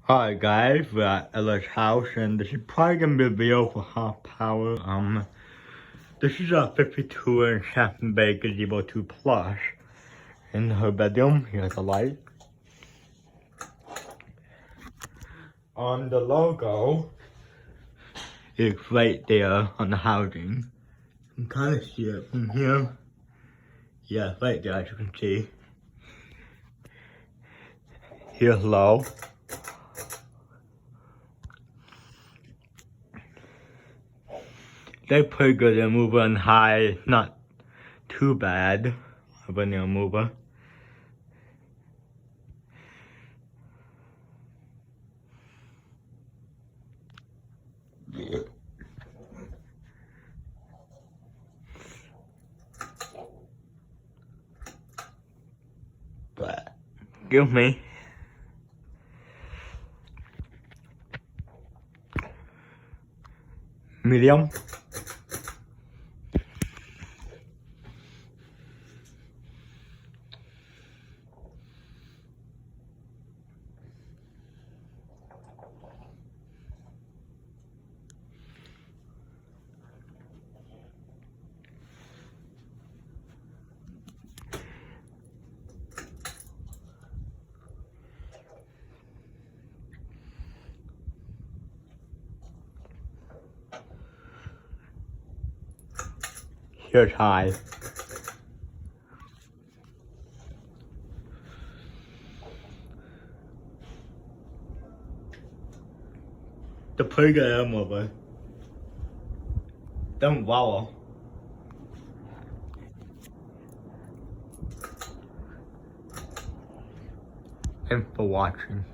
Alright guys, we're at Ella's house and this is probably gonna be a video for half power. This is a 52-inch Hampton gazebo 2 plus. In her bedroom, here's the light. The logo is right there on the housing. You can kind of see it from here. Yeah, right there as you can see. Here's low. They're pretty good at mover and high, not too bad of a nail mover. But give me medium. Here's high. The pretty good air mover. Don't wobble. Thanks for watching.